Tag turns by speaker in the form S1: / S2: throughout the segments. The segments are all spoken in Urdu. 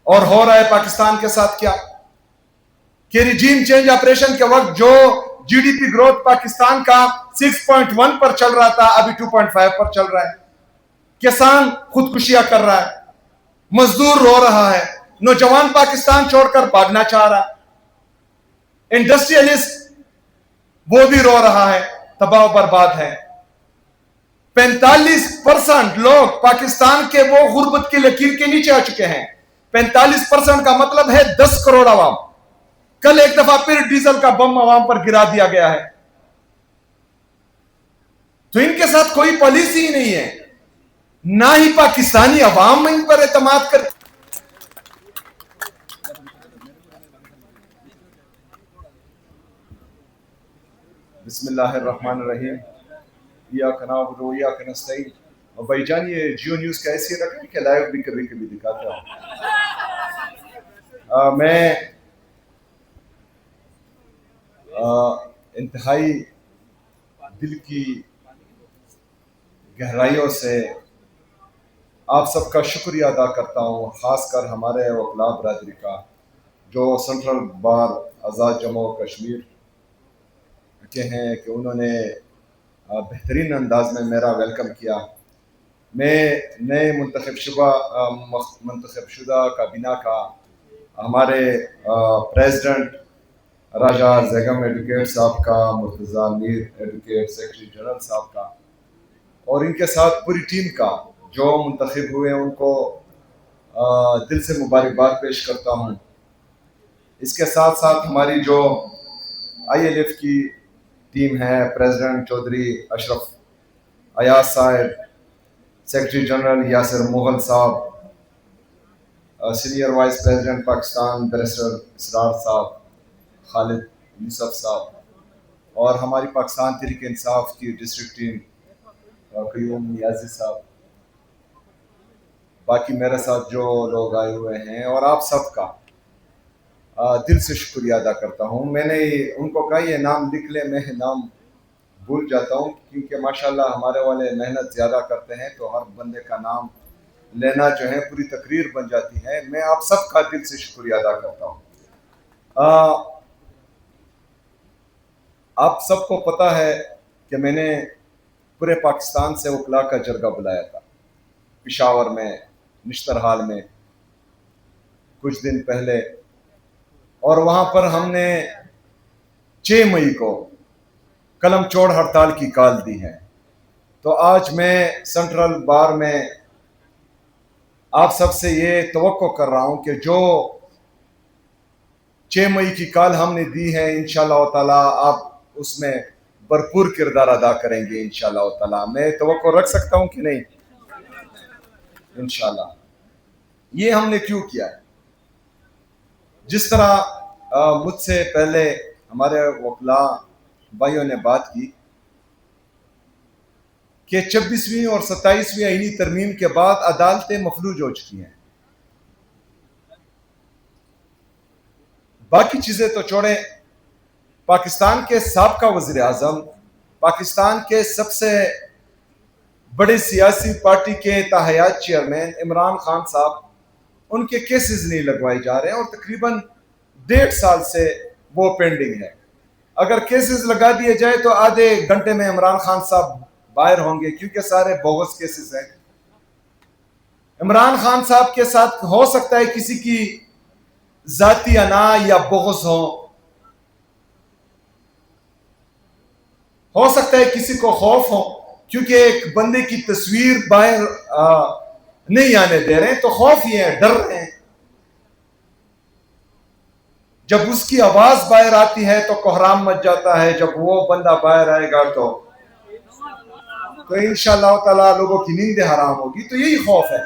S1: اور ہو رہا ہے پاکستان کے ساتھ کیا کہ ریجیم چینج آپریشن کے وقت جو G D P growth Pakistan کا 6.1 پر چل رہا تھا ابھی 2.5 پر چل رہا ہے. کسان خودکشیاں کر رہا ہے, مزدور رو رہا ہے, نوجوان پاکستان چھوڑ کر بھاگنا چاہ رہا ہے, انڈسٹریلسٹ وہ بھی رو رہا ہے, تباہ و برباد ہے. 45% لوگ پاکستان کے وہ غربت کی لکیر کے نیچے آ چکے ہیں. 45% کا مطلب ہے 10 کروڑ عوام. کل ایک دفعہ پھر ڈیزل کا بم عوام پر گرا دیا گیا ہے. تو ان کے ساتھ کوئی پالیسی ہی نہیں ہے, نہ ہی پاکستانی عوام ان پر اعتماد کرتے. بسم اللہ الرحمن الرحیم. ایاک نعبد و ایاک نستعین. اور بھائی جان یہ جیو نیوز کا ایسی رکھیں کہ لائیو بھی کبھی کبھی دکھاتا ہوں. میں انتہائی دل کی گہرائیوں سے آپ سب کا شکریہ ادا کرتا ہوں, خاص کر ہمارے وکلاء برادری کا جو سینٹرل بار آزاد جموں کشمیر کے ہیں کہ انہوں نے بہترین انداز میں میرا ویلکم کیا. میں نئے منتخب شدہ کابینہ کا, ہمارے پریزیڈنٹ راجہ زیگم ایڈوکیٹ صاحب کا, مرتضیٰ میر ایڈوکیٹ سیکرٹری جنرل صاحب کا, اور ان کے ساتھ پوری ٹیم کا جو منتخب ہوئے ان کو دل سے مبارکباد پیش کرتا ہوں. اس کے ساتھ ساتھ ہماری جو آئی ایل ایف کی ٹیم ہے, پریزیڈنٹ چودھری اشرف ایاز صاحب, سیکرٹری جنرل یاسر مغل صاحب, senior vice president Pakistan barrister Israr صاحب, خالد یوسف صاحب, اور ہماری پاکستان تحریک انصاف کی ڈسٹرکٹ ٹیم قیوم نیازی صاحب, باقی میرے ساتھ جو لوگ آئے ہوئے ہیں, اور آپ سب کا دل سے شکریہ ادا کرتا ہوں. میں نے ان کو کہا یہ نام لکھ لے, میں نام بھول جاتا ہوں کیونکہ ماشاءاللہ ہمارے والے محنت زیادہ کرتے ہیں تو ہر بندے کا نام لینا جو ہے پوری تقریر بن جاتی ہے. میں آپ سب کا دل سے شکریہ ادا کرتا ہوں. آپ سب کو پتہ ہے کہ میں نے پورے پاکستان سے وکلاء کا جرگہ بلایا تھا پشاور میں, نشتر حال میں کچھ دن پہلے, اور وہاں پر ہم نے 6 مئی کو قلم چوڑ ہڑتال کی کال دی ہے. تو آج میں سینٹرل بار میں آپ سب سے یہ توقع کر رہا ہوں کہ جو 6 مئی کی کال ہم نے دی ہے انشاءاللہ تعالی آپ اس میں بھرپور کردار ادا کریں گے انشاءاللہ تعالی. میں توقع رکھ سکتا ہوں کہ نہیں؟ انشاءاللہ. یہ ہم نے کیوں کیا ہے؟ جس طرح مجھ سے پہلے ہمارے وکلاء بھائیوں نے بات کی کہ 26ویں اور 27ویں آئینی ترمیم کے بعد عدالتیں مفلوج ہو چکی ہیں. باقی چیزیں تو چھوڑیں, پاکستان کے سابقہ وزیر اعظم, پاکستان کے سب سے بڑے سیاسی پارٹی کے تاحیات چیئرمین عمران خان صاحب, ان کے کیسز نہیں لگوائے جا رہے ہیں اور تقریباً 1.5 سال سے وہ پینڈنگ ہے. اگر کیسز لگا دیے جائے تو آدھے گھنٹے میں عمران خان صاحب باہر ہوں گے کیونکہ سارے بوگس کیسز ہیں. عمران خان صاحب کے ساتھ ہو سکتا ہے کسی کی ذاتی انا یا بغض ہو سکتا ہے کسی کو خوف ہو کیونکہ ایک بندے کی تصویر باہر نہیں آنے دے رہے ہیں تو خوف یہ ہے, ڈر رہے ہیں. جب اس کی آواز باہر آتی ہے تو کوحرام مچ جاتا ہے, جب وہ بندہ باہر آئے گا تو انشاءاللہ تعالی لوگوں کی نیند حرام ہوگی. تو یہی خوف ہے.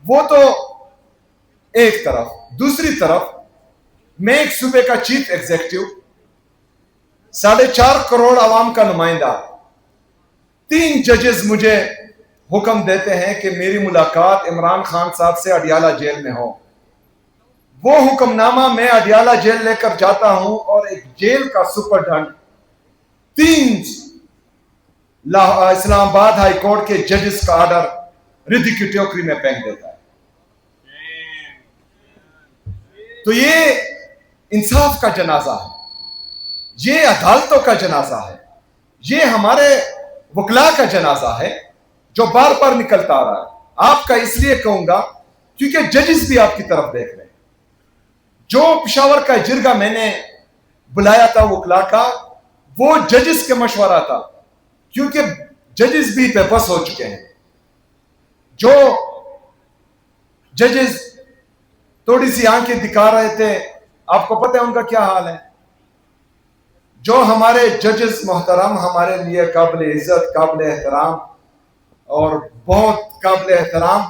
S1: وہ تو ایک طرف. دوسری طرف میں ایک صوبے کا چیف ایگزیکٹو, 4.5 کروڑ عوام کا نمائندہ, 3 ججز مجھے حکم دیتے ہیں کہ میری ملاقات عمران خان صاحب سے اڈیالہ جیل میں ہو. وہ حکم نامہ میں اڈیالہ جیل لے کر جاتا ہوں اور ایک جیل کا سپرڈنٹ 3 اسلام آباد ہائی کورٹ کے ججز کا آرڈر ردی کی ٹوکری میں پھینک دیتا ہے. تو یہ انصاف کا جنازہ ہے، یہ عدالتوں کا جنازہ ہے، یہ ہمارے وکلاء کا جنازہ ہے جو بار بار نکلتا آ رہا ہے۔ آپ کا اس لیے کہوں گا کیونکہ ججز بھی آپ کی طرف دیکھ رہے ہیں۔ جو پشاور کا جرگہ میں نے بلایا تھا وکلاء کا، وہ ججز کے مشورہ تھا، کیونکہ ججز بھی بے بس ہو چکے ہیں۔ جو ججز تھوڑی سی آنکھیں دکھا رہے تھے، آپ کو پتہ ہے ان کا کیا حال ہے؟ جو ہمارے ججز محترم، ہمارے لیے قابل عزت، قابل احترام اور بہت قابل احترام،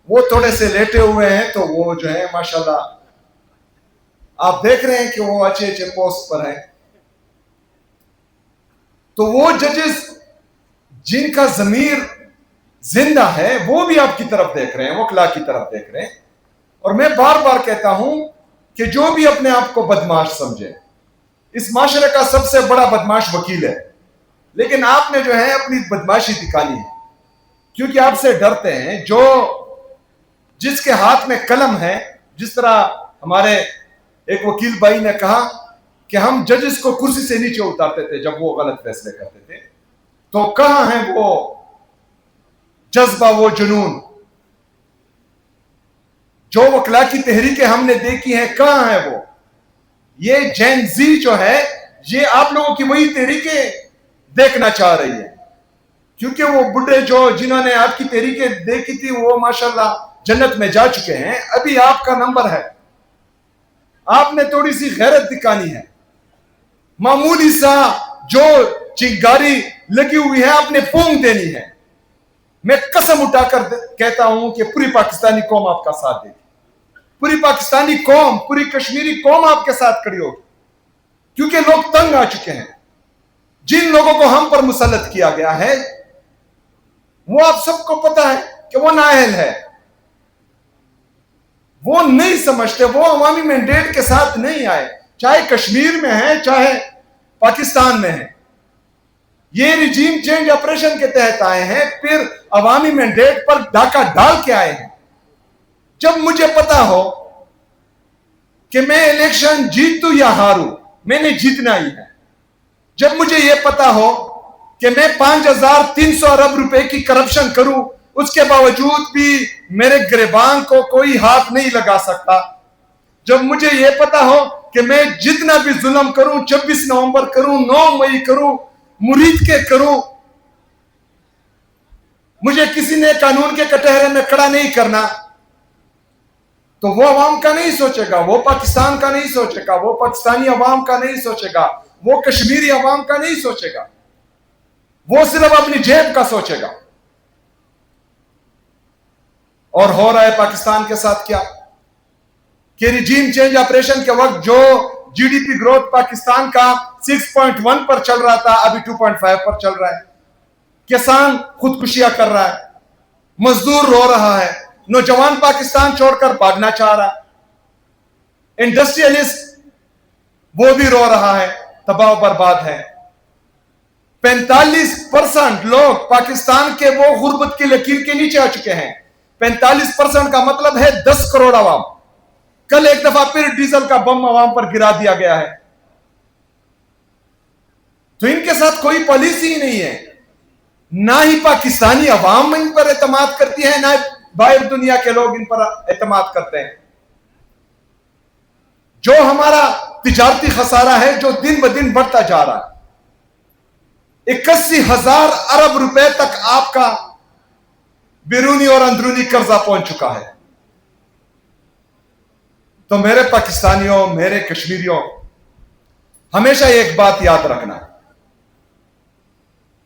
S1: وہ تھوڑے سے لیٹے ہوئے ہیں، تو وہ جو ہے ماشاءاللہ آپ دیکھ رہے ہیں کہ وہ اچھے اچھے پوسٹ پر ہیں۔ تو وہ ججز جن کا ضمیر زندہ ہے وہ بھی آپ کی طرف دیکھ رہے ہیں، وکلاء کی طرف دیکھ رہے ہیں۔ اور میں بار بار کہتا ہوں کہ جو بھی اپنے آپ کو بدماش سمجھے، اس معاشرے کا سب سے بڑا بدماش وکیل ہے، لیکن آپ نے جو ہے اپنی بدماشی دکھانی ہے، کیونکہ آپ سے ڈرتے ہیں۔ جس کے ہاتھ میں قلم ہے، جس طرح ہمارے ایک وکیل بھائی نے کہا کہ ہم ججز کو کرسی سے نیچے اتارتے تھے جب وہ غلط فیصلے کرتے تھے، تو کہاں ہے وہ جذبہ، وہ جنون؟ جو وکلاء کی تحریکیں ہم نے دیکھی ہیں، کہاں ہے وہ؟ یہ جین زی جو ہے، یہ آپ لوگوں کی وہی تحریکیں دیکھنا چاہ رہی ہے، کیونکہ وہ بڈھے جنہوں نے آپ کی تحریکیں دیکھی تھی وہ ماشاءاللہ جنت میں جا چکے ہیں۔ ابھی آپ کا نمبر ہے، آپ نے تھوڑی سی غیرت دکھانی ہے۔ معمولی سا جو چنگاری لگی ہوئی ہے آپ نے پونگ دینی ہے۔ میں قسم اٹھا کر کہتا ہوں کہ پوری پاکستانی قوم آپ کا ساتھ دے گی، پوری پاکستانی قوم، پوری کشمیری قوم آپ کے ساتھ کھڑی ہوگی، کیونکہ لوگ تنگ آ چکے ہیں۔ جن لوگوں کو ہم پر مسلط کیا گیا ہے، وہ آپ سب کو پتا ہے کہ وہ نااہل ہے، وہ نہیں سمجھتے، وہ عوامی مینڈیٹ کے ساتھ نہیں آئے، چاہے کشمیر میں ہیں چاہے پاکستان میں ہیں۔ یہ ریجیم چینج آپریشن کے تحت آئے ہیں، پھر عوامی مینڈیٹ پر ڈاکہ ڈال کے آئے ہیں۔ جب مجھے پتا ہو کہ میں الیکشن جیتوں یا ہاروں، میں نے جیتنا ہی ہے۔ جب مجھے یہ پتا ہو کہ میں 5300 ارب روپے کی کرپشن کروں، اس کے باوجود بھی میرے گریبان کو کوئی ہاتھ نہیں لگا سکتا، جب مجھے یہ پتا ہو کہ میں جتنا بھی ظلم کروں، 26 نومبر کروں، 9 مئی کروں، مرید کے کروں، مجھے کسی نے قانون کے کٹہرے میں کھڑا نہیں کرنا، تو وہ عوام کا نہیں سوچے گا، وہ پاکستان کا نہیں سوچے گا، وہ پاکستانی عوام کا نہیں سوچے گا، وہ کشمیری عوام کا نہیں سوچے گا، وہ صرف اپنی جیب کا سوچے گا۔ اور ہو رہا ہے پاکستان کے ساتھ کیا کہ ریجیم چینج آپریشن کے وقت جو G D P growth Pakistan کا 6.1 پر چل رہا تھا، ابھی 2.5 پر چل رہا ہے۔ کسان خودکشیاں کر رہا ہے، مزدور رو رہا ہے، نوجوان پاکستان چھوڑ کر بھاگنا چاہ رہا ہے، انڈسٹریلسٹ وہ بھی رو رہا ہے، تباہ و برباد ہے۔ 45% لوگ پاکستان کے وہ غربت کی لکیر کے نیچے آ چکے ہیں۔ 45% کا مطلب ہے 10 کروڑ عوام۔ کل ایک دفعہ پھر ڈیزل کا بم عوام پر گرا دیا گیا ہے۔ تو ان کے ساتھ کوئی پالیسی ہی نہیں ہے، نہ ہی پاکستانی عوام ان پر اعتماد کرتی ہے، نہ باہر دنیا کے لوگ ان پر اعتماد کرتے ہیں۔ جو ہمارا تجارتی خسارہ ہے جو دن بدن بڑھتا جا رہا ہے، 81,000 ارب روپے تک آپ کا بیرونی اور اندرونی قرضہ پہنچ چکا ہے۔ تو میرے پاکستانیوں، میرے کشمیریوں، ہمیشہ ایک بات یاد رکھنا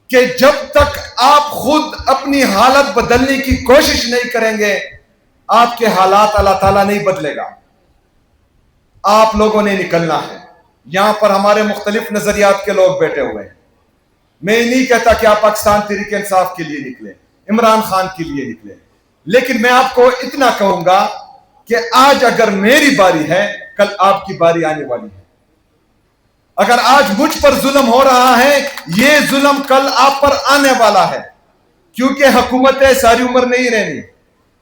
S1: کہ جب تک آپ خود اپنی حالت بدلنے کی کوشش نہیں کریں گے، آپ کے حالات اللہ تعالیٰ نہیں بدلے گا۔ آپ لوگوں نے نکلنا ہے۔ یہاں پر ہمارے مختلف نظریات کے لوگ بیٹھے ہوئے ہیں۔ میں نہیں کہتا کہ آپ پاکستان تحریک انصاف کے لیے نکلیں، عمران خان کے لیے نکلیں، لیکن میں آپ کو اتنا کہوں گا کہ آج اگر میری باری ہے، کل آپ کی باری آنے والی ہے۔ اگر آج مجھ پر ظلم ہو رہا ہے، یہ ظلم کل آپ پر آنے والا ہے، کیونکہ حکومتیں ساری عمر نہیں رہنی،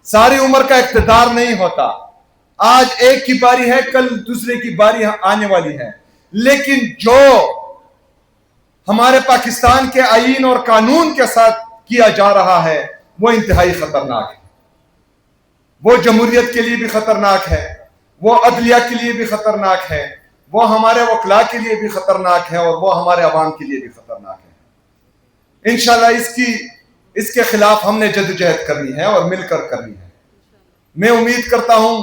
S1: ساری عمر کا اقتدار نہیں ہوتا۔ آج ایک کی باری ہے، کل دوسرے کی باری آنے والی ہے، لیکن جو ہمارے پاکستان کے آئین اور قانون کے ساتھ کیا جا رہا ہے وہ انتہائی خطرناک ہے، وہ جمہوریت کے لیے بھی خطرناک ہے، وہ عدلیہ کے لیے بھی خطرناک ہے، وہ ہمارے وکلاء کے لیے بھی خطرناک ہے، اور وہ ہمارے عوام کے لیے بھی خطرناک ہے۔ انشاءاللہ اس کے خلاف ہم نے جدوجہد کرنی ہے اور مل کر کرنی ہے۔ میں امید کرتا ہوں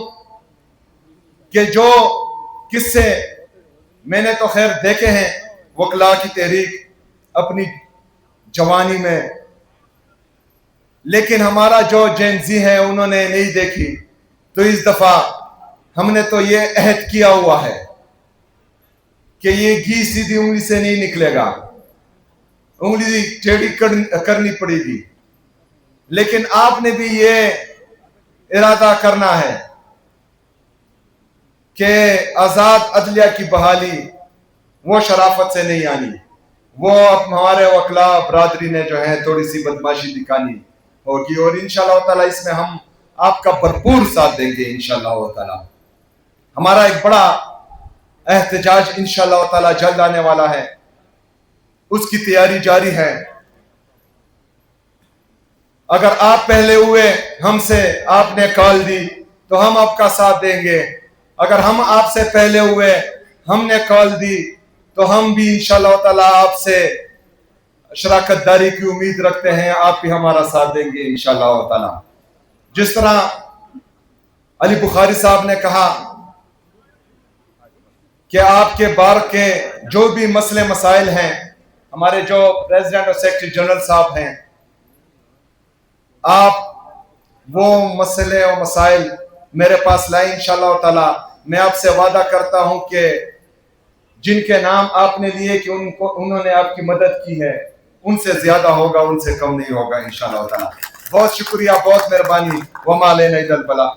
S1: کہ جو قصے میں نے تو خیر دیکھے ہیں وکلاء کی تحریک اپنی جوانی میں، لیکن ہمارا جو جین زی ہے انہوں نے نہیں دیکھی، تو اس دفعہ ہم نے تو یہ عہد کیا ہوا ہے کہ یہ گھی سیدھی انگلی سے نہیں نکلے گا، انگلی ٹیڑھی کرنی پڑے گی، لیکن آپ نے بھی یہ ارادہ کرنا ہے کہ آزاد عدلیہ کی بحالی وہ شرافت سے نہیں آنی، وہ ہمارے وکلاء برادری نے جو ہے تھوڑی سی بدماشی دکھانی ہوگی، اور انشاءاللہ تعالی اس میں ہم آپ کا بھرپور ساتھ دیں گے انشاءاللہ تعالی۔ ہمارا ایک بڑا احتجاج انشاءاللہ تعالی جلد آنے والا ہے، اس کی تیاری جاری ہے۔ اگر آپ پہلے ہوئے ہم سے، آپ نے کال دی تو ہم آپ کا ساتھ دیں گے، اگر ہم آپ سے پہلے ہوئے ہم نے کال دی تو ہم بھی انشاءاللہ تعالی آپ سے شراکت داری کی امید رکھتے ہیں، آپ بھی ہمارا ساتھ دیں گے انشاءاللہ تعالی۔ جس طرح علی بخاری صاحب نے کہا کہ آپ کے بار کے جو بھی مسئلے مسائل ہیں، ہمارے جو پریزیڈنٹ اور سیکرٹری جنرل صاحب ہیں، آپ وہ مسئلے اور مسائل میرے پاس لائیں انشاءاللہ تعالی۔ میں آپ سے وعدہ کرتا ہوں کہ جن کے نام آپ نے لیے کہ انہوں نے آپ کی مدد کی ہے، ان سے زیادہ ہوگا، ان سے کم نہیں ہوگا انشاءاللہ تعالی۔ بہت شکریہ، بہت مہربانی، وما علینا الا البلاغ۔